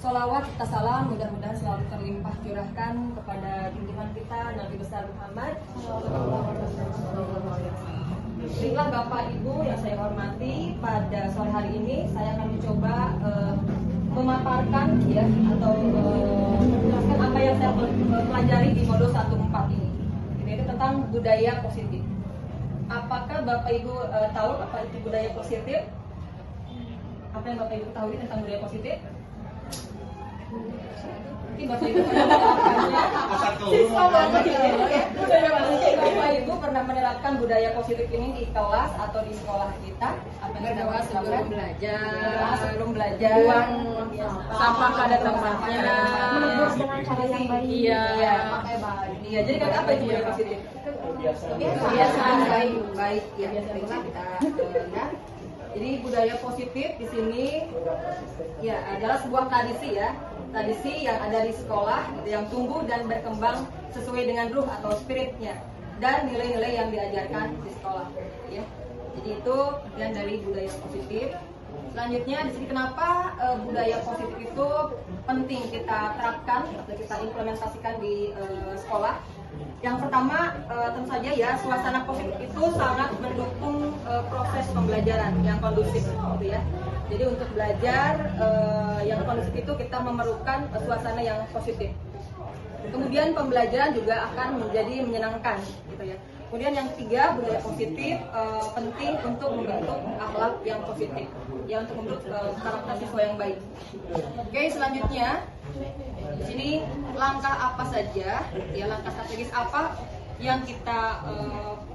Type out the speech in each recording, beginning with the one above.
Sholawat serta salam mudah-mudahan selalu terlimpah curahkan kepada junjungan kita Nabi besar Muhammad. Baiklah Bapak Ibu yang saya hormati, pada sore hari ini saya akan mencoba memaparkan ya atau menjelaskan apa yang saya pelajari di modul 14 ini. Ini tentang budaya positif. Apakah Bapak Ibu tahu apa itu budaya positif? Apa yang Bapak Ibu tahu tentang budaya positif? Mungkin Bapak Ibu Bapak Ibu pernah menerapkan budaya positif ini di kelas atau di sekolah kita? Apa yang kita sebelum belajar, buang sampah pada tempatnya, dengan cara yang baik. Iya. Jadi kan apa itu budaya positif? Kebiasaan baik ya. Ya. Jadi budaya positif di sini ya adalah sebuah tradisi ya, tradisi yang ada di sekolah yang tumbuh dan berkembang sesuai dengan ruh atau spiritnya dan nilai-nilai yang diajarkan di sekolah ya. Jadi itu yang dari budaya positif. Selanjutnya di sini kenapa budaya positif itu penting kita terapkan atau kita implementasikan di sekolah. Yang pertama tentu saja ya, suasana positif itu sangat mendukung proses pembelajaran yang kondusif gitu ya. Jadi untuk belajar yang kondusif itu kita memerlukan suasana yang positif. Kemudian pembelajaran juga akan menjadi menyenangkan gitu ya. Kemudian yang ketiga, budaya positif penting untuk membentuk akhlak yang positif, ya untuk membentuk karakter siswa yang baik. Oke, selanjutnya di sini langkah apa saja, ya langkah strategis apa yang kita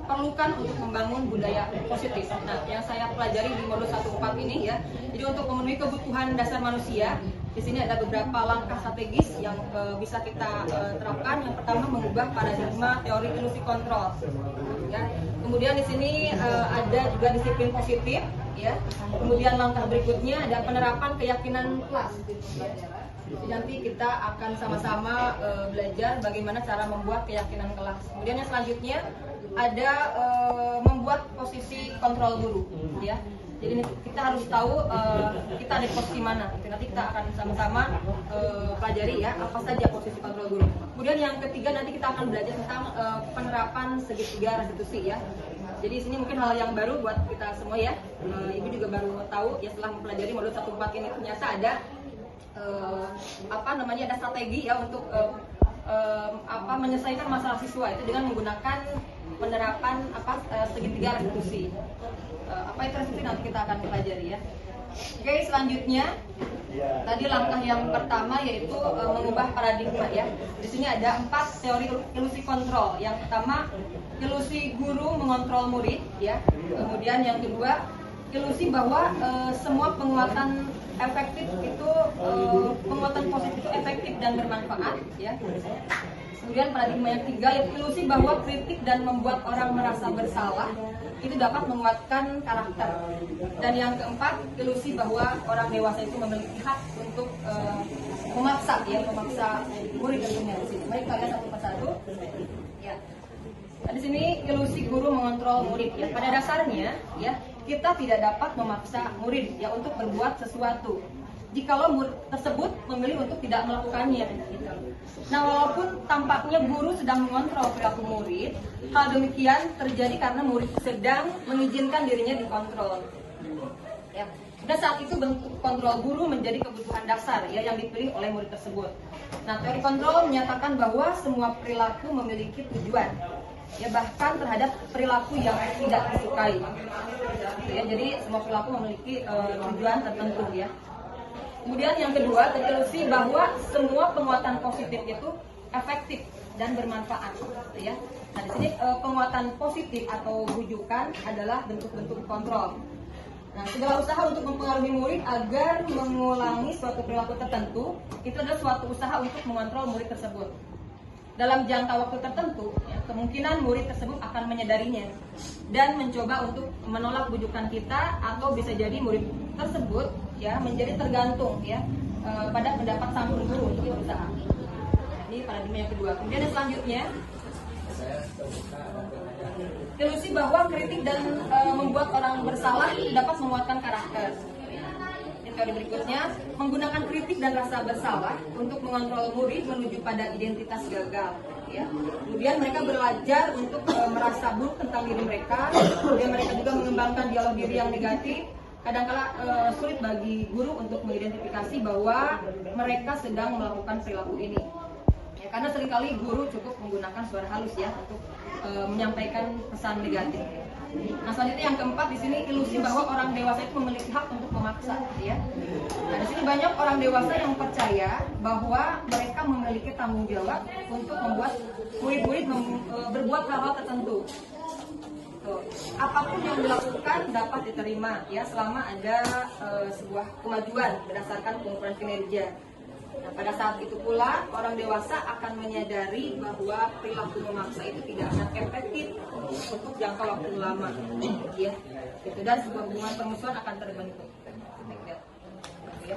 perlukan untuk membangun budaya positif. Nah, yang saya pelajari di modul 14 ini ya. Jadi untuk memenuhi kebutuhan dasar manusia, di sini ada beberapa langkah strategis yang bisa kita terapkan. Yang pertama, mengubah paradigma teori ilusi kontrol. Ya. Kemudian di sini ada juga disiplin positif. Ya. Kemudian langkah berikutnya ada penerapan keyakinan kelas. Jadi nanti kita akan sama-sama belajar bagaimana cara membuat keyakinan kelas. Kemudian yang selanjutnya ada membuat posisi kontrol guru. Ya. Jadi kita harus tahu kita ada di posisi mana. Nanti kita akan sama-sama pelajari ya apa saja posisi kontrol guru. Kemudian yang ketiga nanti kita akan belajar tentang penerapan segitiga restitusi ya. Jadi di sini mungkin hal yang baru buat kita semua ya. Ibu juga baru tahu ya setelah mempelajari modul 14 ini ternyata ada ada strategi ya untuk menyelesaikan masalah siswa itu dengan menggunakan penerapan segitiga restitusi. Apa itu restitusi nanti kita akan pelajari ya. Oke, selanjutnya tadi langkah yang pertama yaitu mengubah paradigma ya. Di sini ada 4 teori ilusi kontrol. Yang pertama, ilusi guru mengontrol murid ya. Kemudian yang kedua, ilusi bahwa semua penguatan efektif itu penguatan positif itu efektif dan bermanfaat ya. Kemudian paradigma yang ketiga yaitu ilusi bahwa kritik dan membuat orang merasa bersalah itu dapat menguatkan karakter. Dan yang keempat, ilusi bahwa orang dewasa itu memiliki hak untuk memaksa murid tentunya di sini. Mari kita lihat satu persatu. Ya. Nah, di sini ilusi guru mengontrol murid ya. Pada dasarnya ya, kita tidak dapat memaksa murid ya untuk berbuat sesuatu jikalau murid tersebut memilih untuk tidak melakukannya gitu. Nah, walaupun tampaknya guru sedang mengontrol perilaku murid, hal demikian terjadi karena murid sedang mengizinkan dirinya dikontrol ya. Dan saat itu bentuk kontrol guru menjadi kebutuhan dasar ya yang dipilih oleh murid tersebut. Nah, teori kontrol menyatakan bahwa semua perilaku memiliki tujuan ya, bahkan terhadap perilaku yang tidak disukai ya. Jadi semua perilaku memiliki tujuan tertentu ya. Kemudian yang kedua, ilusi bahwa semua penguatan positif itu efektif dan bermanfaat ya. Nah, di sini penguatan positif atau bujukan adalah bentuk-bentuk kontrol. Nah, segala usaha untuk mempengaruhi murid agar mengulangi suatu perilaku tertentu itu adalah suatu usaha untuk mengontrol murid tersebut. Dalam jangka waktu tertentu, ya, kemungkinan murid tersebut akan menyadarinya dan mencoba untuk menolak bujukan kita, atau bisa jadi murid tersebut ya menjadi tergantung ya pada pendapat sang guru untuk berusaha. Ini paradigma yang kedua. Kemudian yang selanjutnya, ilusi bahwa kritik dan membuat orang bersalah dapat menguatkan karakter. Teori berikutnya, menggunakan kritik dan rasa bersalah untuk mengontrol murid menuju pada identitas gagal. Ya. Kemudian mereka belajar untuk merasa buruk tentang diri mereka. Kemudian mereka juga mengembangkan dialog diri yang negatif. Kadang-kala sulit bagi guru untuk mengidentifikasi bahwa mereka sedang melakukan perilaku ini. Ya, karena seringkali guru cukup menggunakan suara halus ya untuk menyampaikan pesan negatif. Nah, selanjutnya yang keempat di sini ilusi bahwa orang dewasa itu memiliki hak untuk memaksa, ya. Nah, di sini banyak orang dewasa yang percaya bahwa mereka memiliki tanggung jawab untuk membuat murid-murid berbuat hal-hal tertentu. Tuh. Apapun yang dilakukan dapat diterima, ya, selama ada sebuah kemajuan berdasarkan pengukuran kinerja. Nah, pada saat itu pula orang dewasa akan menyadari bahwa perilaku memaksa itu tidak akan efektif untuk jangka waktu lama, ya. Gitu, dan sebuah hubungan permusuhan akan terbentuk. Ya.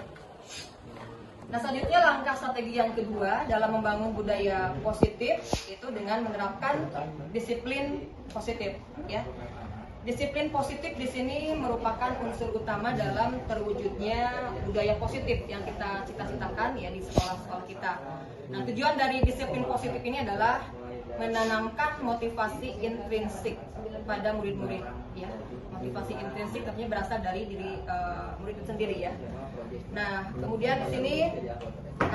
Nah, selanjutnya langkah strategi yang kedua dalam membangun budaya positif itu dengan menerapkan disiplin positif, ya. Disiplin positif di sini merupakan unsur utama dalam terwujudnya budaya positif yang kita cita-citakan ya di sekolah-sekolah kita. Nah, tujuan dari disiplin positif ini adalah menanamkan motivasi intrinsik pada murid-murid, ya. Motivasi intrinsik tentunya berasal dari diri murid itu sendiri, ya. Nah, kemudian di sini,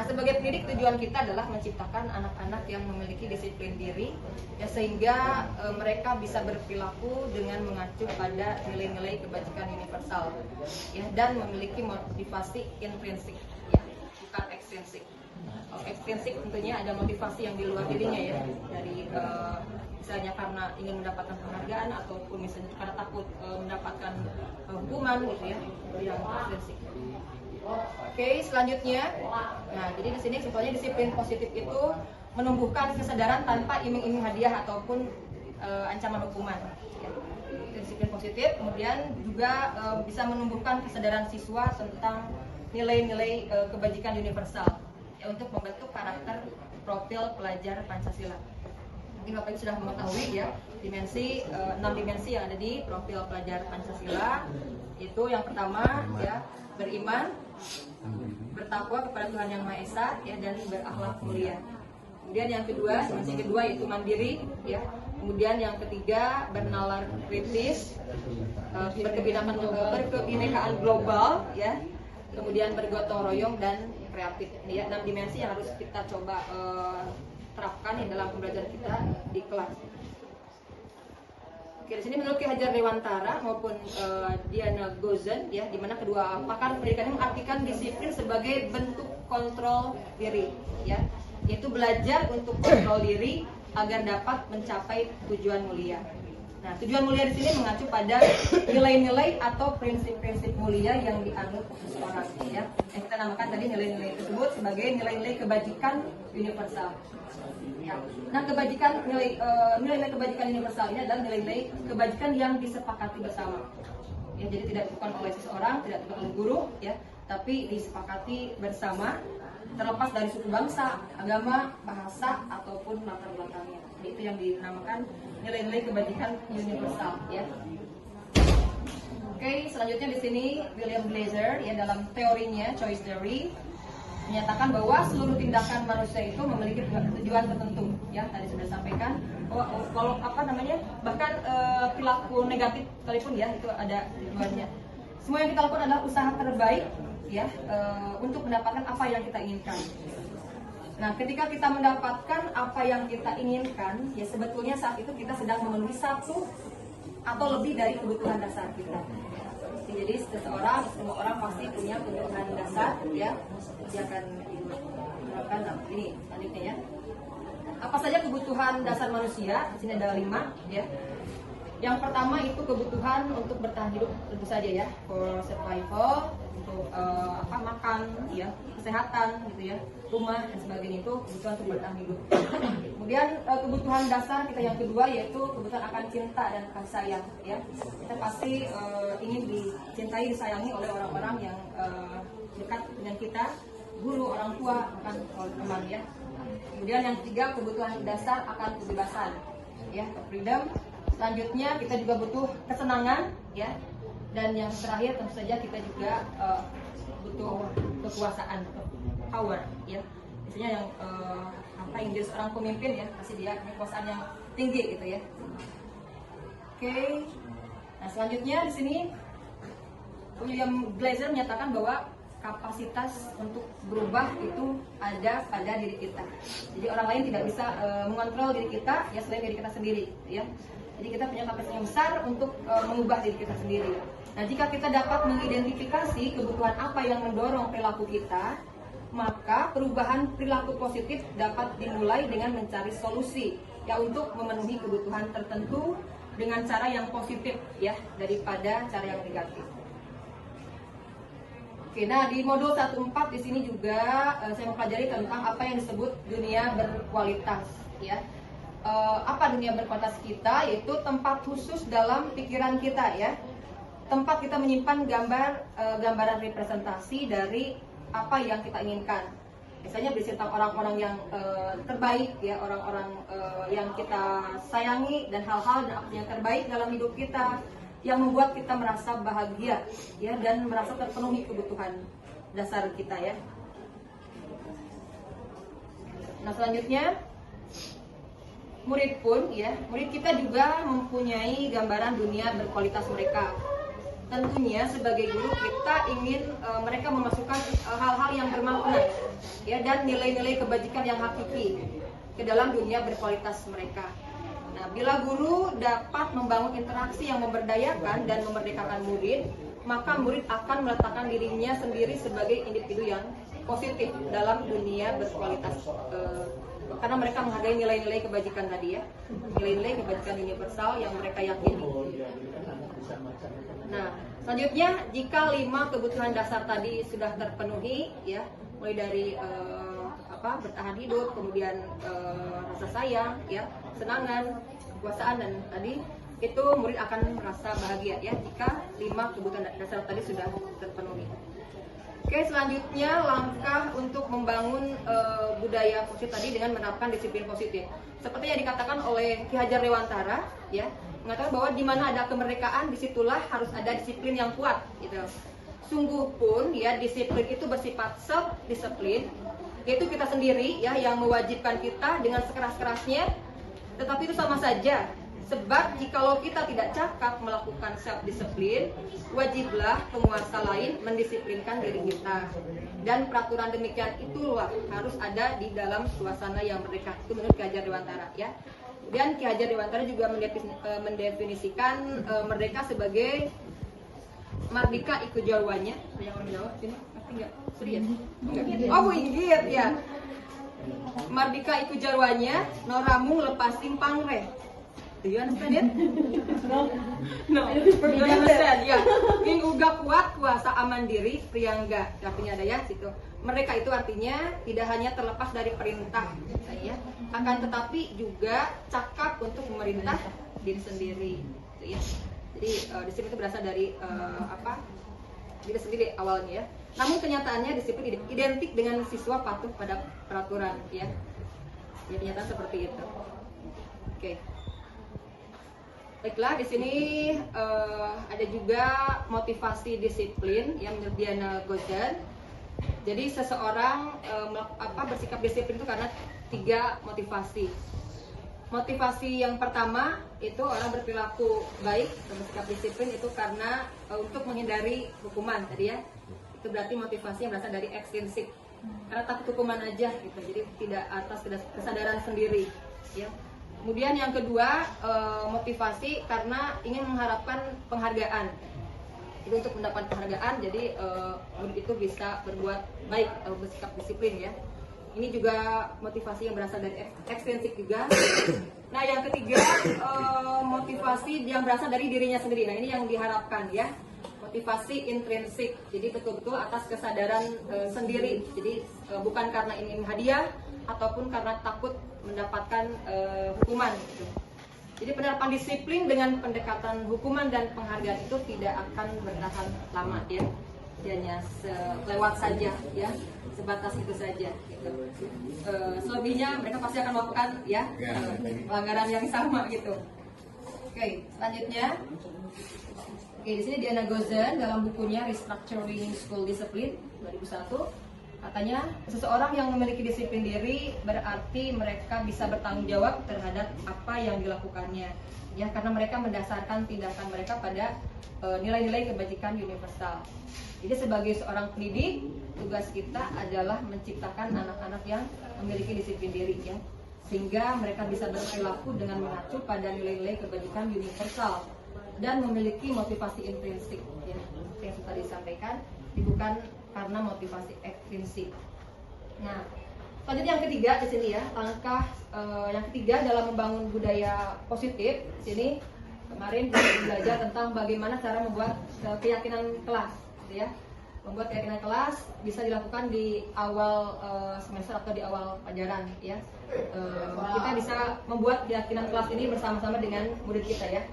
sebagai pendidik tujuan kita adalah menciptakan anak-anak yang memiliki disiplin diri, ya, sehingga mereka bisa berperilaku dengan mengacu pada nilai-nilai kebajikan universal, ya, dan memiliki motivasi intrinsik, ya, bukan ekstrinsik. Kalau ekstrinsik tentunya ada motivasi yang di luar dirinya, ya, dari misalnya karena ingin mendapatkan penghargaan ataupun misalnya karena takut mendapatkan hukuman, gitu ya, yang ekstrinsik. Oke, selanjutnya, nah jadi di sini simpelnya disiplin positif itu menumbuhkan kesadaran tanpa iming-iming hadiah ataupun ancaman hukuman. Ya. Disiplin positif, kemudian juga bisa menumbuhkan kesadaran siswa tentang nilai-nilai kebajikan universal, ya, untuk membentuk karakter profil pelajar Pancasila. Mungkin Bapak Ibu sudah mengetahui, ya, 6 dimensi yang ada di profil pelajar Pancasila. Itu yang pertama, ya, beriman, bertakwa kepada Tuhan Yang Maha Esa, ya, dan berakhlak mulia. Kemudian yang kedua, dimensi kedua yaitu mandiri, ya. Kemudian yang ketiga bernalar kritis, berkebinekaan global, ya. Kemudian bergotong royong dan kreatif. Ini, ya, 6 dimensi yang harus kita coba terapkan ya, dalam pembelajaran kita di kelas. Oke, di sini menurut Ki Hajar Dewantara maupun Diana Gozen, ya, di mana kedua pakar pendidikan mengartikan disiplin sebagai bentuk kontrol diri, ya, yaitu belajar untuk kontrol diri agar dapat mencapai tujuan mulia. Nah, tujuan mulia di sini mengacu pada nilai-nilai atau prinsip-prinsip mulia yang dianut seseorang, ya. Yang kita namakan tadi nilai-nilai tersebut sebagai nilai-nilai kebajikan universal. Ya. Nah, nilai-nilai kebajikan universal ini adalah nilai-nilai kebajikan yang disepakati bersama. Ya, jadi tidak ditentukan oleh seseorang, tidak ditentukan oleh guru, ya, tapi disepakati bersama, terlepas dari suku bangsa, agama, bahasa ataupun latar belakangnya. Itu yang dinamakan nilai-nilai kebajikan universal, ya. Oke, selanjutnya di sini William Glaser, ya, dalam teorinya choice theory menyatakan bahwa seluruh tindakan manusia itu memiliki tujuan tertentu, ya, tadi sudah sampaikan. Kalau bahkan perilaku negatif sekalipun, ya, itu ada tujuannya. Semua yang kita lakukan adalah usaha terbaik, ya, untuk mendapatkan apa yang kita inginkan. Nah, ketika kita mendapatkan apa yang kita inginkan, ya, sebetulnya saat itu kita sedang memenuhi satu atau lebih dari kebutuhan dasar kita. Jadi semua orang pasti punya kebutuhan dasar, ya. Dia akan menerapkan ini selanjutnya, ya. Apa saja kebutuhan dasar manusia? Di sini ada 5, ya. Yang pertama itu kebutuhan untuk bertahan hidup, tentu saja, ya, for survival, untuk makan, ya, kesehatan, gitu, ya, rumah dan sebagainya, itu kebutuhan untuk bertahan hidup. Kemudian kebutuhan dasar kita yang kedua yaitu kebutuhan akan cinta dan kasih sayang, ya. Kita pasti ingin dicintai, disayangi oleh orang-orang yang dekat dengan kita, guru, orang tua, bahkan teman, ya. Kemudian yang ketiga kebutuhan dasar akan kebebasan, ya, freedom. Selanjutnya kita juga butuh kesenangan, ya. Dan yang terakhir tentu saja kita juga butuh kekuasaan. power, ya. Biasanya yang ingin jadi seorang pemimpin, ya, pasti dia kekuasaan yang tinggi gitu ya. Oke. Nah, selanjutnya di sini William Glasser menyatakan bahwa kapasitas untuk berubah itu ada pada diri kita. Jadi orang lain tidak bisa mengontrol diri kita, ya, selain diri kita sendiri, ya. Jadi kita punya kapasitas yang besar untuk mengubah diri kita sendiri. Nah, jika kita dapat mengidentifikasi kebutuhan apa yang mendorong perilaku kita, maka perubahan perilaku positif dapat dimulai dengan mencari solusi, ya, untuk memenuhi kebutuhan tertentu dengan cara yang positif, ya, daripada cara yang negatif. Oke, nah di modul 14 di sini juga saya mempelajari tentang apa yang disebut dunia berkualitas, ya. Apa dunia berkualitas kita? Yaitu tempat khusus dalam pikiran kita, ya. Tempat kita menyimpan gambaran representasi dari apa yang kita inginkan. Biasanya berisi tentang orang-orang yang terbaik, ya, orang-orang yang kita sayangi dan hal-hal yang terbaik dalam hidup kita, yang membuat kita merasa bahagia, ya, dan merasa terpenuhi kebutuhan dasar kita, ya. Nah, selanjutnya murid pun, ya, murid kita juga mempunyai gambaran dunia berkualitas mereka. Tentunya sebagai guru kita ingin mereka memasukkan hal-hal yang bermakna, ya, dan nilai-nilai kebajikan yang hakiki ke dalam dunia berkualitas mereka. Nah, bila guru dapat membangun interaksi yang memberdayakan dan memerdekakan murid, maka murid akan meletakkan dirinya sendiri sebagai individu yang positif dalam dunia berkualitas, karena mereka menghargai nilai-nilai kebajikan tadi, ya, nilai-nilai kebajikan universal yang mereka yakini. Nah, selanjutnya jika 5 kebutuhan dasar tadi sudah terpenuhi, ya, mulai dari bertahan hidup, kemudian rasa sayang, ya, kesenangan, kekuasaan, dan tadi itu murid akan merasa bahagia, ya, jika 5 kebutuhan dasar tadi sudah terpenuhi. Oke, selanjutnya langkah untuk membangun budaya positif tadi dengan menerapkan disiplin positif. Seperti yang dikatakan oleh Ki Hajar Dewantara, ya, mengatakan bahwa di mana ada kemerdekaan, disitulah harus ada disiplin yang kuat, gitu. Sungguh pun, ya, disiplin itu bersifat self-disiplin, yaitu kita sendiri, ya, yang mewajibkan kita dengan sekeras-kerasnya, tetapi itu sama saja. Sebab jikalau kita tidak cakap melakukan self-disiplin, wajiblah penguasa lain mendisiplinkan diri kita. Dan peraturan demikian itulah harus ada di dalam suasana yang merdeka. Itu menurut Ki Hajar Dewantara, ya. Dan Ki Hajar Dewantara juga mendefinisikan merdeka sebagai mardika iku jalwanya. Yang orang Jawa sini ngerti nggak? Serius? Oh, Bu Inggit, ya. Mardika iku jalwanya, noramung lepasing pangreh. Do you understand it? No. You understand? Ya. Ing uga kuat, kuasa aman diri, priangga. Artinya ada, ya, situ. Mereka itu artinya tidak hanya terlepas dari perintah, ya, akan tetapi juga cakap untuk memerintah diri sendiri, ya. Jadi di sini itu berasal dari diri sendiri awalnya, ya. Namun kenyataannya disiplin identik dengan siswa patuh pada peraturan, ya. Ya, kenyataan seperti itu. Oke. Baiklah, di sini ada juga motivasi disiplin yang menurut Diana Gozen. Jadi seseorang bersikap disiplin itu karena 3 motivasi. Motivasi yang pertama itu orang berperilaku baik dan bersikap disiplin itu karena untuk menghindari hukuman tadi, ya. Itu berarti motivasi yang berasal dari ekstrinsik, karena takut hukuman aja, gitu. Jadi tidak atas kesadaran sendiri, ya. Kemudian yang kedua, motivasi karena ingin mengharapkan penghargaan. Jadi untuk mendapat penghargaan, jadi murid itu bisa berbuat baik atau bersikap disiplin, ya. Ini juga motivasi yang berasal dari ekstrinsik juga. Nah, yang ketiga, motivasi yang berasal dari dirinya sendiri. Nah, ini yang diharapkan, ya. Motivasi intrinsik, jadi betul-betul atas kesadaran sendiri. Jadi bukan karena ingin hadiah ataupun karena takut mendapatkan hukuman, gitu. Jadi penerapan disiplin dengan pendekatan hukuman dan penghargaan itu tidak akan bertahan lama, ya. Hanya lewat saja, ya, sebatas itu saja, gitu. Selebihnya mereka pasti akan melakukan, ya, pelanggaran yang sama, gitu. Oke, selanjutnya. Oke, di sini Diana Gozen dalam bukunya Restructuring School Discipline 2001 Katanya seseorang yang memiliki disiplin diri berarti mereka bisa bertanggung jawab terhadap apa yang dilakukannya, ya, karena mereka mendasarkan tindakan mereka pada nilai-nilai kebajikan universal. Jadi sebagai seorang pendidik, tugas kita adalah menciptakan anak-anak yang memiliki disiplin diri, ya, sehingga mereka bisa berperilaku dengan mengacu pada nilai-nilai kebajikan universal dan memiliki motivasi intrinsik, ya, yang sudah disampaikan, bukan karena motivasi ekstrinsik. Nah, selanjutnya yang ketiga di sini, ya, langkah yang ketiga dalam membangun budaya positif. Di sini kemarin kita belajar tentang bagaimana cara membuat keyakinan kelas, gitu ya. Membuat keyakinan kelas bisa dilakukan di awal semester atau di awal pelajaran, ya. Kita bisa membuat keyakinan kelas ini bersama-sama dengan murid kita, ya.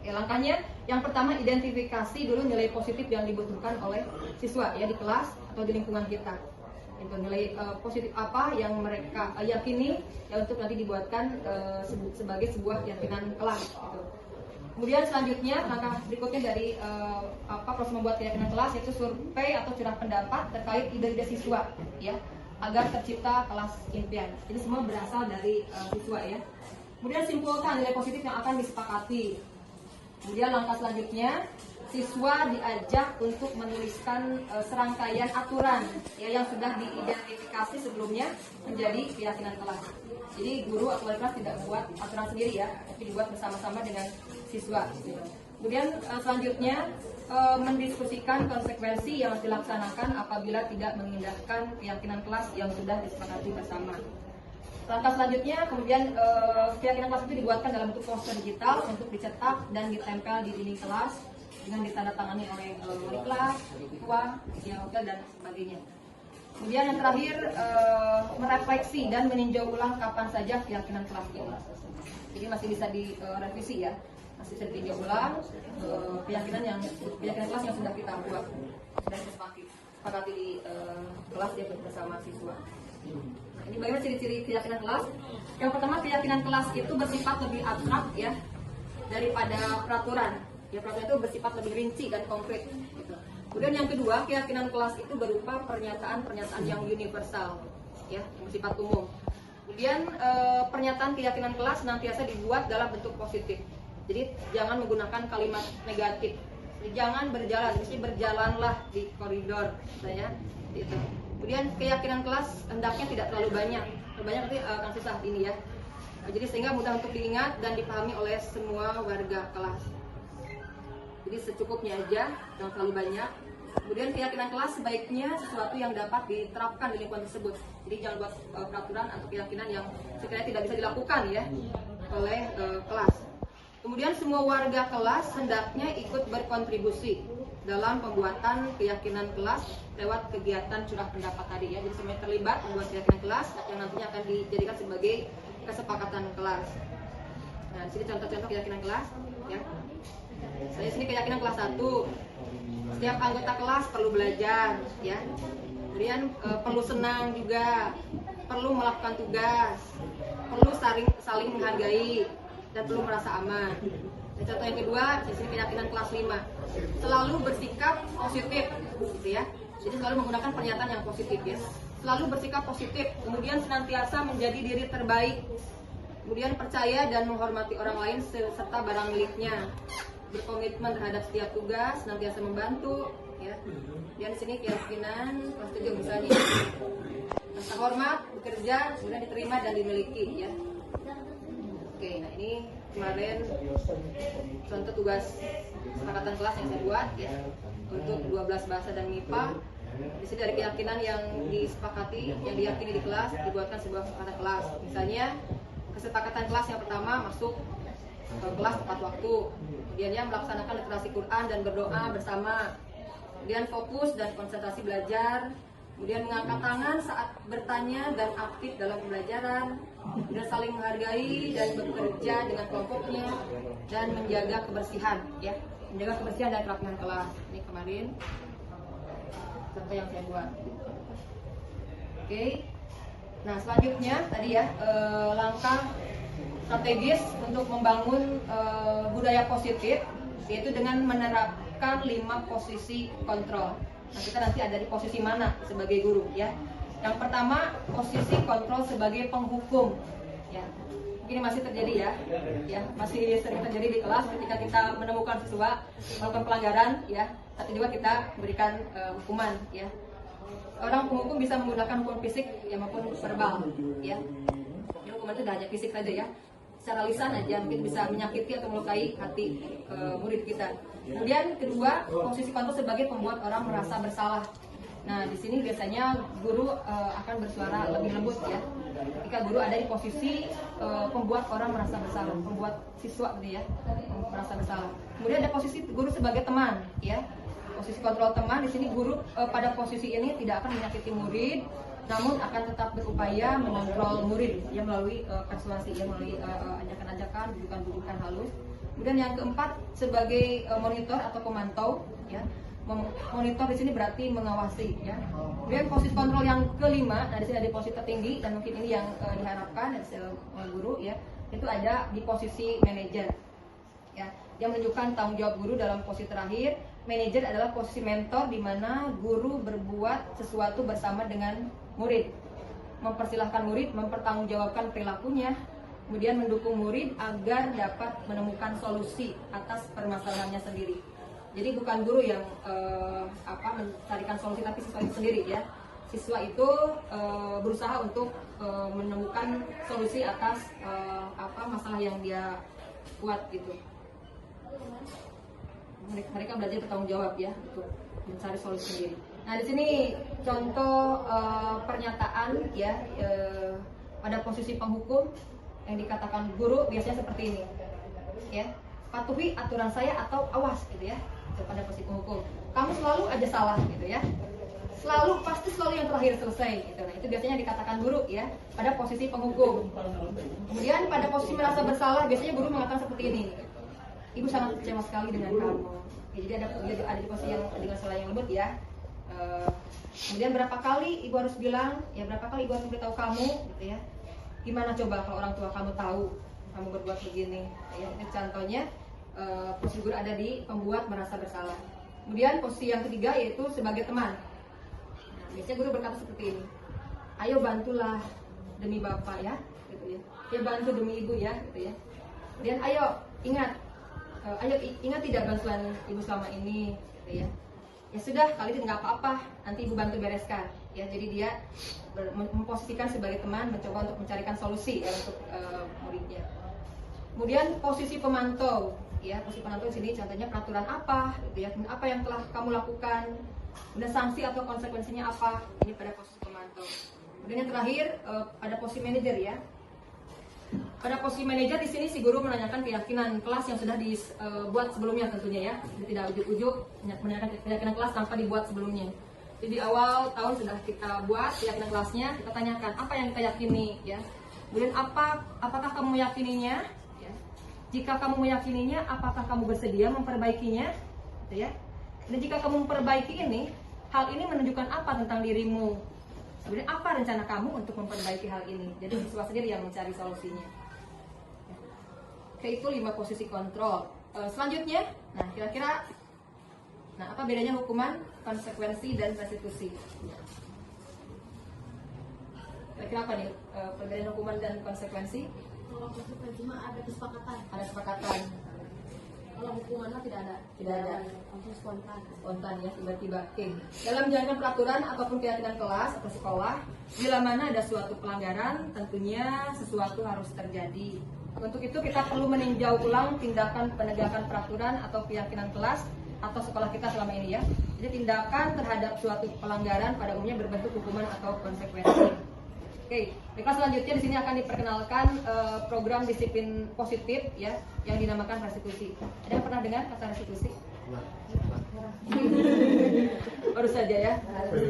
Langkahnya yang pertama, identifikasi dulu nilai positif yang dibutuhkan oleh siswa, ya, di kelas atau di lingkungan kita. Itu nilai positif apa yang mereka yakini, ya, untuk nanti dibuatkan sebagai sebuah keyakinan kelas, gitu. Kemudian selanjutnya langkah berikutnya dari proses membuat keyakinan kelas yaitu survei atau curah pendapat terkait ide-ide siswa, ya, agar tercipta kelas impian. Jadi semua berasal dari siswa, ya. Kemudian simpulkan nilai positif yang akan disepakati. Kemudian langkah selanjutnya, siswa diajak untuk menuliskan serangkaian aturan, ya, yang sudah diidentifikasi sebelumnya menjadi keyakinan kelas. Jadi guru atau wali kelas tidak membuat aturan sendiri, ya, tapi dibuat bersama-sama dengan siswa. Kemudian selanjutnya mendiskusikan konsekuensi yang harus dilaksanakan apabila tidak mengindahkan keyakinan kelas yang sudah disepakati bersama. Langkah selanjutnya kemudian keyakinan kelas itu dibuatkan dalam bentuk poster digital untuk dicetak dan ditempel di dinding kelas dengan ditandatangani oleh wali kelas, ketua, wakil, dan sebagainya. Kemudian yang terakhir, merefleksi dan meninjau ulang kapan saja keyakinan kelas ini. Jadi masih bisa direvisi, ya, masih bisa ditinjau ulang keyakinan kelas yang sudah kita buat dan disepakati di kelas, ya, bersama siswa. Nah, ini bagaimana ciri-ciri keyakinan kelas? Yang pertama, keyakinan kelas itu bersifat lebih abstrak, ya, daripada peraturan. Ya, peraturan itu bersifat lebih rinci dan konkret, gitu. Kemudian yang kedua, keyakinan kelas itu berupa pernyataan-pernyataan yang universal, ya, bersifat umum. Kemudian pernyataan keyakinan kelas senantiasa dibuat dalam bentuk positif. Jadi jangan menggunakan kalimat negatif. Jadi, jangan berjalan, mesti berjalanlah di koridor, misalnya, gitu. Kemudian keyakinan kelas hendaknya tidak terlalu banyak. Terlalu banyak nanti akan susah ini, ya. Jadi sehingga mudah untuk diingat dan dipahami oleh semua warga kelas. Jadi secukupnya aja, jangan terlalu banyak. Kemudian keyakinan kelas sebaiknya sesuatu yang dapat diterapkan di lingkungan tersebut. Jadi jangan buat peraturan atau keyakinan yang sekiranya tidak bisa dilakukan, ya, oleh kelas. Kemudian semua warga kelas hendaknya ikut berkontribusi dalam pembuatan keyakinan kelas lewat kegiatan curah pendapat tadi, ya. Jadi semuanya terlibat membuat keyakinan kelas yang nantinya akan dijadikan sebagai kesepakatan kelas. Nah, di sini contoh-contoh keyakinan kelas, ya. Saya sini keyakinan kelas 1. Setiap anggota kelas perlu belajar, ya. Kemudian perlu senang juga, perlu melakukan tugas, perlu saling menghargai, dan perlu merasa aman. Dan contoh yang kedua, di sini keyakinan kelas 5. Selalu bersikap positif, gitu, ya. Jadi selalu menggunakan pernyataan yang positif, ya. Selalu bersikap positif, kemudian senantiasa menjadi diri terbaik. Kemudian percaya dan menghormati orang lain serta barang miliknya. Berkomitmen terhadap setiap tugas, senantiasa membantu, ya. Dan di sini keyakinan kelas 7 misalnya, rasa hormat, bekerja, kemudian diterima dan dimiliki, ya. Oke, nah ini kemarin contoh tugas kesepakatan kelas yang saya buat, ya, untuk 12 bahasa dan MIPA. Di sini dari keyakinan yang disepakati, yang diyakini di kelas, dibuatkan sebuah kesepakatan kelas. Misalnya kesepakatan kelas yang pertama, masuk ke kelas tepat waktu. Kemudian ya, melaksanakan literasi Quran dan berdoa bersama. Kemudian fokus dan konsentrasi belajar. Kemudian mengangkat tangan saat bertanya dan aktif dalam pembelajaran. Kemudian saling menghargai dan bekerja dengan kelompoknya dan menjaga kebersihan, ya. Menjaga kebersihan dan kerapihan kelas. Ini kemarin contoh yang saya buat. Oke. Nah, selanjutnya tadi, ya, langkah strategis untuk membangun budaya positif, yaitu dengan menerapkan 5 posisi kontrol. Nah, kita nanti ada di posisi mana sebagai guru ya. Yang pertama, posisi kontrol sebagai penghukum ya. Ini masih terjadi ya, masih sering terjadi di kelas ketika kita menemukan siswa melakukan pelanggaran ya, tapi juga kita berikan hukuman ya. Orang penghukum bisa menggunakan hukuman fisik ya maupun verbal ya. Ini hukuman itu tidak hanya fisik saja ya, secara lisan aja mungkin bisa menyakiti atau melukai hati murid kita. Kemudian kedua, posisi kontrol sebagai pembuat orang merasa bersalah. Nah, di sini biasanya guru akan bersuara lebih lembut ya. Ketika guru ada di posisi pembuat orang merasa bersalah, membuat siswa gitu ya merasa bersalah. Kemudian ada posisi guru sebagai teman ya. Posisi kontrol teman di sini guru pada posisi ini tidak akan menyakiti murid, namun akan tetap berupaya mengontrol murid ya melalui persuasi ya, melalui ajakan-ajakan, dudukan-dudukan halus. Kemudian yang keempat sebagai monitor atau pemantau ya. Monitor di sini berarti mengawasi ya. Kemudian posisi kontrol yang kelima, nah di sini ada posisi tertinggi dan mungkin ini yang diharapkan dari guru ya, itu ada di posisi manajer ya, yang menunjukkan tanggung jawab guru dalam posisi terakhir. Manajer adalah posisi mentor di mana guru berbuat sesuatu bersama dengan murid, mempersilahkan murid mempertanggungjawabkan perilakunya, kemudian mendukung murid agar dapat menemukan solusi atas permasalahannya sendiri. Jadi bukan guru yang mencarikan solusi, tapi siswa itu sendiri ya. Siswa itu berusaha untuk menemukan solusi atas masalah yang dia buat gitu. Mereka belajar bertanggung jawab ya untuk mencari solusi sendiri. Nah di sini contoh pernyataan ya pada posisi penghukum yang dikatakan guru biasanya seperti ini ya. Patuhi aturan saya atau awas gitu ya. Pada posisi penghukum, kamu selalu aja salah gitu ya, pasti selalu yang terakhir selesai gitu. Nah itu biasanya dikatakan guru ya pada posisi penghukum. Kemudian pada posisi merasa bersalah biasanya guru mengatakan seperti ini, ibu sangat kecewa sekali dengan kamu ya, jadi ada di posisi yang dengan salah yang lembut ya. Kemudian berapa kali ibu harus bilang ya, berapa kali ibu harus beritahu kamu gitu ya, gimana coba kalau orang tua kamu tahu kamu berbuat begini ya. Ini contohnya posisi guru ada di pembuat merasa bersalah. Kemudian posisi yang ketiga yaitu sebagai teman. Nah, biasanya guru berkata seperti ini, ayo bantulah demi bapak ya gitu ya, ya bantu demi ibu ya gitu ya. Kemudian ayo ingat tidak bantuan ibu selama ini gitu ya. Ya sudah, kali itu nggak apa-apa, nanti ibu bantu bereskan ya. Jadi dia memposisikan sebagai teman, mencoba untuk mencarikan solusi ya untuk muridnya. Kemudian posisi pemantau ya, posisi pemantau di sini contohnya peraturan apa gitu ya, apa yang telah kamu lakukan, kemudian sanksi atau konsekuensinya apa, ini pada posisi pemantau. Kemudian yang terakhir pada posisi manajer ya. Pada posisi manajer di sini si guru menanyakan keyakinan kelas yang sudah dibuat sebelumnya tentunya ya. Jadi tidak ujuk-ujuk menanyakan keyakinan kelas tanpa dibuat sebelumnya. Jadi awal tahun sudah kita buat keyakinan kelasnya, kita tanyakan apa yang kita yakini ya. Kemudian apakah kamu meyakininya? Ya. Jika kamu meyakininya, apakah kamu bersedia memperbaikinya? Gitu ya. Dan jika kamu memperbaiki ini, hal ini menunjukkan apa tentang dirimu? Sebenarnya apa rencana kamu untuk memperbaiki hal ini? Jadi siswa sendiri yang mencari solusinya. Oke, itu 5 posisi kontrol. Selanjutnya, nah kira-kira, apa bedanya hukuman, konsekuensi, dan restitusi? Kira-kira apa nih perbedaan hukuman dan konsekuensi? Kalau konsekuensi mah ada kesepakatan. Ada kesepakatan. Kalau hukuman mah tidak ada. Tidak ada. Langsung spontan. Spontan ya, tiba-tiba. Oke. Dalam menjalankan peraturan ataupun keyakinan kelas atau sekolah, bila mana ada suatu pelanggaran, tentunya sesuatu harus terjadi. Untuk itu kita perlu meninjau ulang tindakan penegakan peraturan atau keyakinan kelas atau sekolah kita selama ini ya. Jadi tindakan terhadap suatu pelanggaran pada umumnya berbentuk hukuman atau konsekuensi. Oke, baiklah selanjutnya di sini akan diperkenalkan program disiplin positif ya yang dinamakan restitusi. Ada yang pernah dengar kata restitusi? Baru saja ya.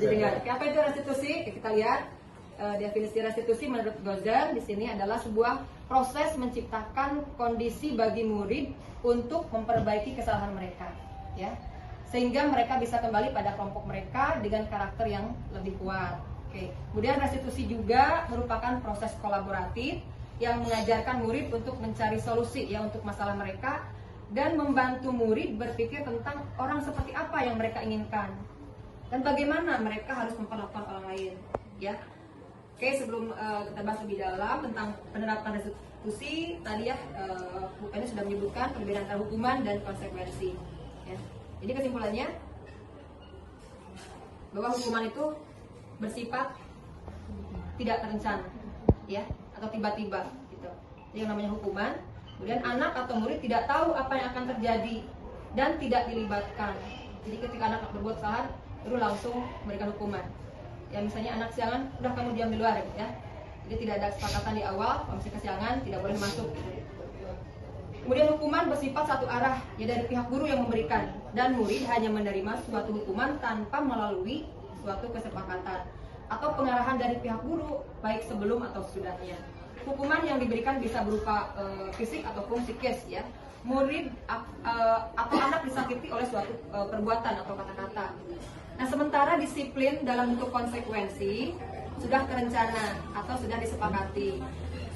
Dengar. Apa itu restitusi? Kita lihat definisi restitusi menurut Gordon di sini adalah sebuah proses menciptakan kondisi bagi murid untuk memperbaiki kesalahan mereka, ya, sehingga mereka bisa kembali pada kelompok mereka dengan karakter yang lebih kuat. Oke. Kemudian restitusi juga merupakan proses kolaboratif yang mengajarkan murid untuk mencari solusi ya untuk masalah mereka dan membantu murid berpikir tentang orang seperti apa yang mereka inginkan. dan bagaimana mereka harus memperlakukan orang lain, ya. Oke, sebelum kita bahas lebih dalam tentang penerapan restitusi, tadi ya bukannya sudah menyebutkan perbedaan antara hukuman dan konsekuensi. Ya. Jadi kesimpulannya bahwa hukuman itu bersifat tidak terencana, ya, atau tiba-tiba, gitu. Jadi yang namanya hukuman, kemudian anak atau murid tidak tahu apa yang akan terjadi dan tidak dilibatkan. Jadi ketika anak berbuat kesalahan, baru langsung memberikan hukuman. Ya misalnya anak kesiangan, udah kamu diam di luar, ya. Jadi tidak ada kesepakatan di awal, kalau misalnya kesiangan tidak boleh masuk. Kemudian hukuman bersifat satu arah, ya dari pihak guru yang memberikan, dan murid hanya menerima suatu hukuman tanpa melalui suatu kesepakatan atau pengarahan dari pihak guru, baik sebelum atau sesudahnya. Hukuman yang diberikan bisa berupa fisik ataupun psikis, ya. Murid atau anak disakiti oleh suatu perbuatan atau kata-kata. Nah, sementara disiplin dalam bentuk konsekuensi sudah terencana atau sudah disepakati,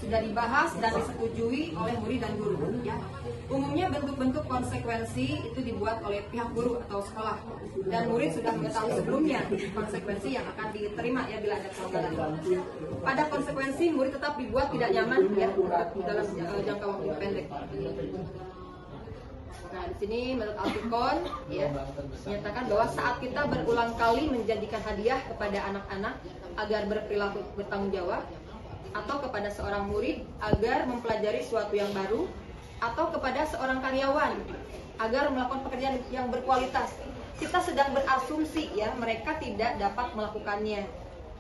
sudah dibahas dan disetujui oleh murid dan guru, ya. Umumnya bentuk-bentuk konsekuensi itu dibuat oleh pihak guru atau sekolah, dan murid sudah mengetahui sebelumnya konsekuensi yang akan diterima, ya, bila ada pelanggaran. Pada konsekuensi murid tetap dibuat tidak nyaman, ya, dalam jangka waktu pendek. Nah, di sini menurut Alfikon, ya, menyatakan bahwa saat kita berulang kali menjanjikan hadiah kepada anak-anak agar berperilaku bertanggung jawab, atau kepada seorang murid agar mempelajari sesuatu yang baru, atau kepada seorang karyawan agar melakukan pekerjaan yang berkualitas, kita sedang berasumsi, ya, mereka tidak dapat melakukannya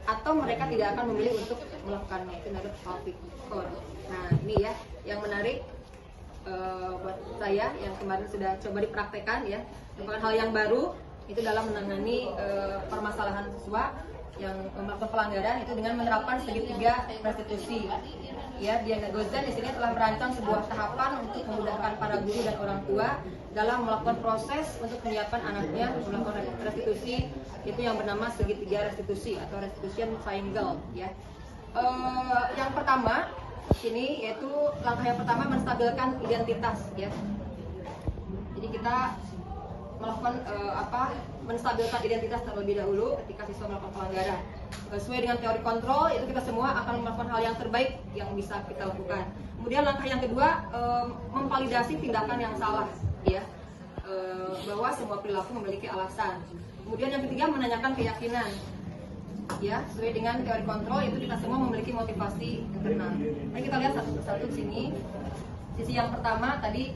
atau mereka tidak akan memilih untuk melakukannya. Itu menurut Alfikon. Nah, ini ya yang menarik. Buat saya yang kemarin sudah coba dipraktekkan, ya, merupakan hal yang baru itu dalam menangani permasalahan siswa yang melakukan pelanggaran itu dengan menerapkan segitiga restitusi. Ya, Diana Gozan di sini telah merancang sebuah tahapan untuk memudahkan para guru dan orang tua dalam melakukan proses untuk menyiapkan anaknya melakukan restitusi, itu yang bernama segitiga restitusi atau restitution triangle, ya. Yang pertama sini yaitu langkah yang pertama menstabilkan identitas, ya. Jadi kita melakukan menstabilkan identitas terlebih dahulu ketika siswa melakukan pelanggaran. Sesuai dengan teori kontrol, itu kita semua akan melakukan hal yang terbaik yang bisa kita lakukan. Kemudian langkah yang kedua, memvalidasi tindakan yang salah, ya, bahwa semua perilaku memiliki alasan. Kemudian yang ketiga, menanyakan keyakinan. Ya, sesuai dengan teori kontrol itu kita semua memiliki motivasi internal. Mari kita lihat satu persatu di sini. Sisi yang pertama tadi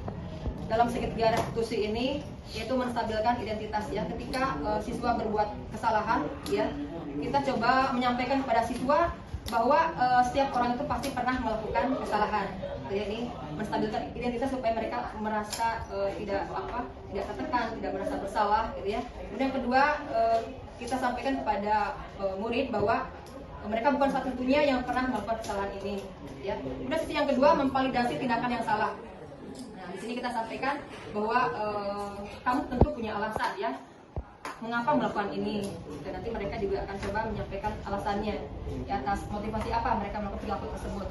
dalam segitiga restitusi ini yaitu menstabilkan identitas, ya. Ketika siswa berbuat kesalahan, ya, kita coba menyampaikan kepada siswa bahwa setiap orang itu pasti pernah melakukan kesalahan. Jadi ini menstabilkan identitas supaya mereka merasa tidak tertekan, tidak merasa bersalah, gitu, ya. Kemudian yang kedua, kita sampaikan kepada murid bahwa mereka bukan satu-satunya yang pernah melakukan kesalahan ini, ya. Kemudian sisi yang kedua, memvalidasi tindakan yang salah. Nah, di sini kita sampaikan bahwa kamu tentu punya alasan, ya, mengapa melakukan ini. Dan nanti mereka juga akan coba menyampaikan alasannya, ya, atas motivasi apa mereka melakukan perilaku tersebut.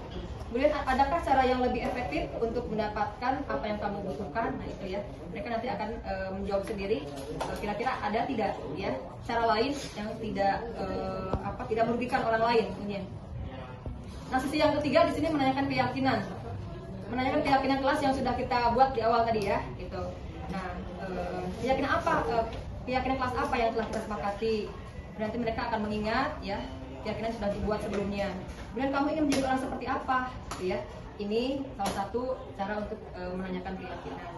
Kemudian adakah cara yang lebih efektif untuk mendapatkan apa yang kamu butuhkan? Nah, itu, ya, mereka nanti akan menjawab sendiri. Kira-kira ada tidak, ya, cara lain yang tidak merugikan orang lain, ini. Nah, sisi yang ketiga di sini menanyakan keyakinan. Menanyakan keyakinan kelas yang sudah kita buat di awal tadi, ya, gitu. Nah, keyakinan apa? Keyakinan kelas apa yang telah kita sepakati? Berarti mereka akan mengingat, ya, keyakinan sudah dibuat sebelumnya. Kemudian kamu ingin menjadi orang seperti apa, gitu, ya. Ini salah satu cara untuk menanyakan keyakinan.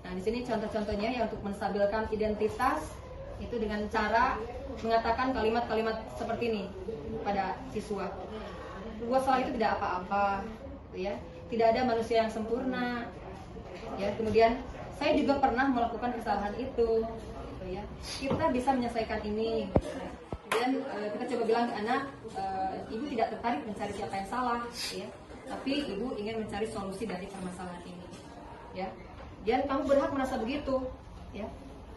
Nah, di sini contoh-contohnya ya untuk menstabilkan identitas itu dengan cara mengatakan kalimat-kalimat seperti ini pada siswa. Buat salah itu tidak apa-apa, gitu, ya. Tidak ada manusia yang sempurna, ya. Kemudian saya juga pernah melakukan kesalahan itu, gitu, ya. Kita bisa menyelesaikan ini. Dan kita coba bilang ke anak, ibu tidak tertarik mencari siapa yang salah, ya, tapi ibu ingin mencari solusi dari permasalahan ini, ya. Dan kamu berhak merasa begitu, ya.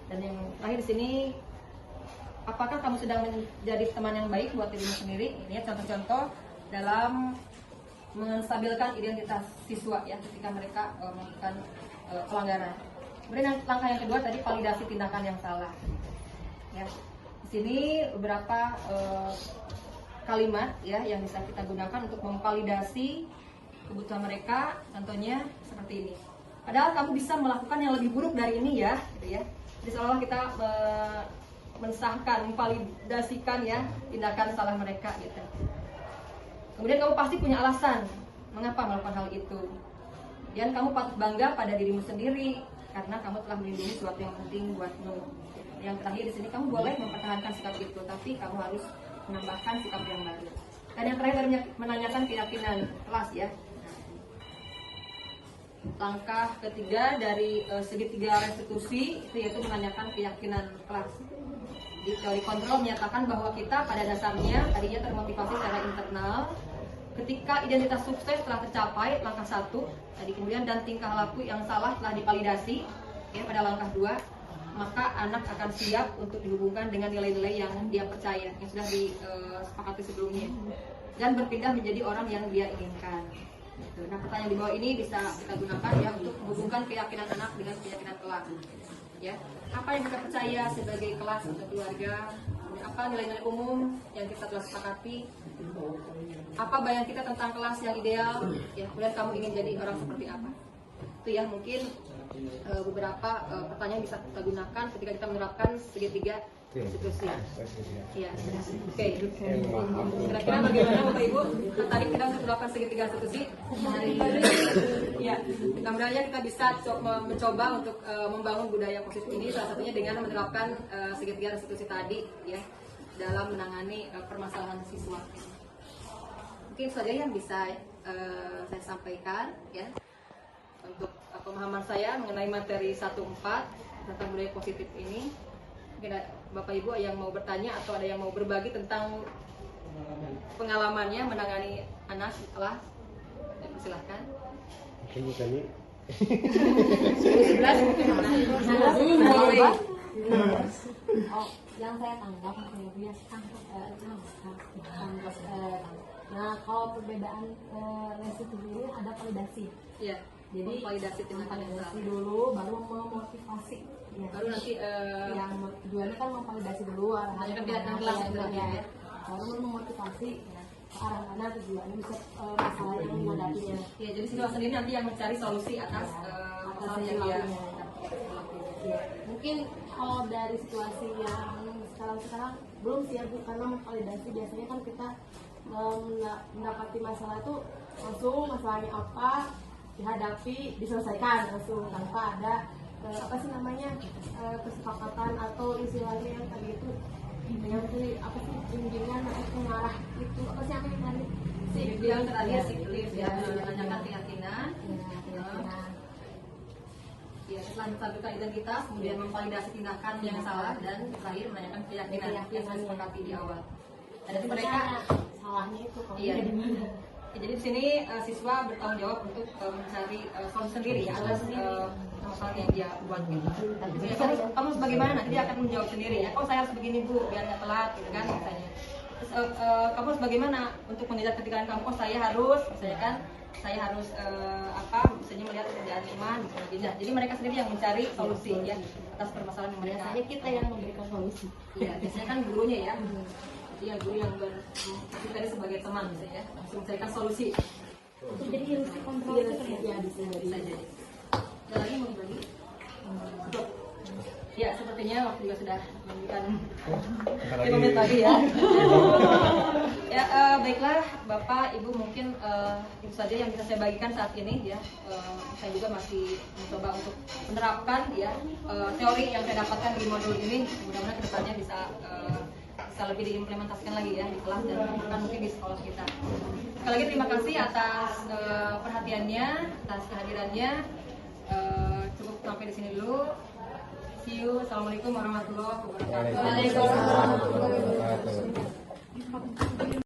Dan yang terakhir di sini, apakah kamu sedang menjadi teman yang baik buat dirimu sendiri? Ini ya contoh-contoh dalam menstabilkan identitas siswa, ya, ketika mereka melakukan pelanggaran. Kemudian langkah yang kedua tadi validasi tindakan yang salah. ya. Di sini beberapa kalimat ya yang bisa kita gunakan untuk memvalidasi kebutuhan mereka. Contohnya seperti ini. Padahal kamu bisa melakukan yang lebih buruk dari ini ya, gitu ya. Jadi seolah kita mensahkan, memvalidasikan ya tindakan salah mereka gitu. Kemudian kamu pasti punya alasan mengapa melakukan hal itu. Dan kamu patut bangga pada dirimu sendiri karena kamu telah melindungi sesuatu yang penting buatmu. Yang terakhir di sini kamu boleh mempertahankan sikap itu, tapi kamu harus menambahkan sikap yang baru. Dan yang terakhir menanyakan keyakinan kelas ya. Langkah ketiga dari segitiga restitusi itu yaitu menanyakan keyakinan kelas. Di teori kontrol menyatakan bahwa kita pada dasarnya tadinya termotivasi secara internal. Ketika identitas sukses telah tercapai, langkah 1 tadi, kemudian dan tingkah laku yang salah telah divalidasi ya, pada langkah 2, maka anak akan siap untuk dihubungkan dengan nilai-nilai yang dia percaya, yang sudah disepakati sebelumnya, dan berpindah menjadi orang yang dia inginkan. Gitu. Nah, pertanyaan di bawah ini bisa kita gunakan ya untuk menghubungkan keyakinan anak dengan keyakinan kelas. Ya, apa yang kita percaya sebagai kelas atau keluarga, apa nilai-nilai umum yang kita telah sepakati, apa bayang kita tentang kelas yang ideal, ya, kemudian kamu ingin jadi orang seperti apa. Itu ya mungkin beberapa pertanyaan bisa kita gunakan ketika kita menerapkan segitiga restitusi. Ya, oke. Kira-kira bagaimana Bapak Ibu? Tadi kita sudah melakukan segitiga restitusi. Ya, mudah-mudahan kita bisa mencoba untuk membangun budaya positif ini. Salah satunya dengan menerapkan segitiga restitusi tadi, ya, dalam menangani permasalahan siswa. Mungkin saja yang bisa saya sampaikan, ya, untuk pemahaman saya mengenai materi 1.4 tentang budaya positif ini. Mungkin Bapak Ibu yang mau bertanya atau ada yang mau berbagi tentang pengalamannya menangani anak di kelas, silahkan. Mungkin bukan nih. 11 mungkin Oh, yang saya tanggap nah, kalau perbedaan restitusi ini ada validasi. ya. Jadi Validasi tindakan yang salah. validasi dulu, baru memotivasi. Ya. Baru nanti Yang tujuannya kan memvalidasi dulu Menanyakan keyakinan kelas yang terakhir, ya. Baru memotivasi ke arah mana tujuannya bisa masalah yang menghadapinya. ya, jadi siswa sendiri nanti yang mencari solusi atas masalah yang dia Ya. Mungkin kalau dari situasi yang sekarang belum sih ya Bu, karena memvalidasi biasanya kan kita mendapati masalah itu langsung masalahnya apa dihadapi, diselesaikan langsung tanpa ada apa sih namanya kesepakatan atau istilahnya yang tadi itu yang apa sih bimbingan atau pengarah itu apa sih namanya tadi yang terakhir siklus ya, menanyakan keyakinan. Ya, setelah menstabilkan identitas, kemudian memvalidasi tindakan yang salah, dan terakhir menanyakan keyakinan yang sudah disepakati di awal. Dan nanti mereka salahnya itu kalau iya. di mana. Jadi di sini siswa bertanggung jawab untuk mencari solusi sendiri ya atas masalah yang dia buat gitu. Ya, kamu bagaimana? Nanti dia akan menjawab sendiri ya. Oh, saya harus begini Bu, biar nggak telat gitu kan misalnya. Terus kamu harus bagaimana untuk mengejar ketinggalan kamu? Oh, saya harus, misalnya kan, saya harus misalnya melihat kerjaan iman, misalnya. Jadi mereka sendiri yang mencari solusi ya atas permasalahan yang mereka. Biasanya kita yang memberikan solusi. Iya, biasanya kan gurunya ya. Jadi ya guru yang kita sebagai teman misalnya ya, langsung mencarikan solusi. Jadi ilusi kontrol itu terjadi bisa Bisa jadi. Ada lagi mau dibagi? Cukup. Ya, sepertinya waktu juga sudah menunjukkan 5 menit tadi ya. Ya, baiklah Bapak, Ibu, mungkin itu saja yang bisa saya bagikan saat ini ya. Saya juga masih mencoba untuk menerapkan ya teori yang saya dapatkan di modul ini. Mudah-mudahan kedepannya bisa lebih diimplementasikan lagi ya di kelas dan bahkan mungkin di sekolah kita. Sekali lagi terima kasih atas perhatiannya, atas kehadirannya. Cukup sampai di sini dulu. See you. Assalamualaikum warahmatullahi wabarakatuh. Waalaikumsalam warahmatullahi wabarakatuh.